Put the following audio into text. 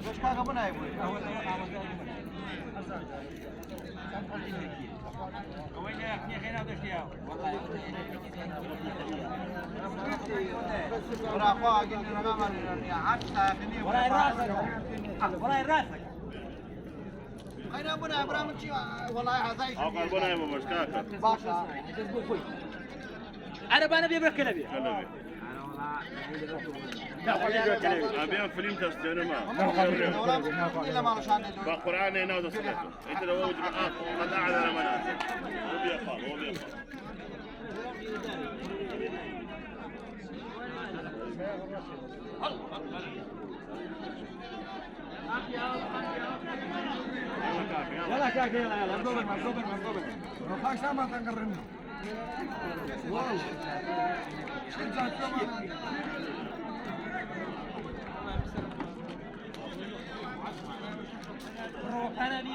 وش كان ابونا يبوي وين يا خينا ودشيا ورا اخوها قلنا ما مر يا حتى خني وراي راسك وراي راسك خينا ابونا ابراهيم شي والله هذا او قال بنا يا مشكاكه باشا انا بنا بيبرك كلبي كلبي لا خليه كلبي ابيان فيلم تستنى ما إلا ما رشان بقران هنا وتصلته انت لو وجه قد اعلى منازل وبيقال وبيقال يلا كاكي يلا مضوبر ما فاش ما تنقرنا والله شجعت كمان روح انا لي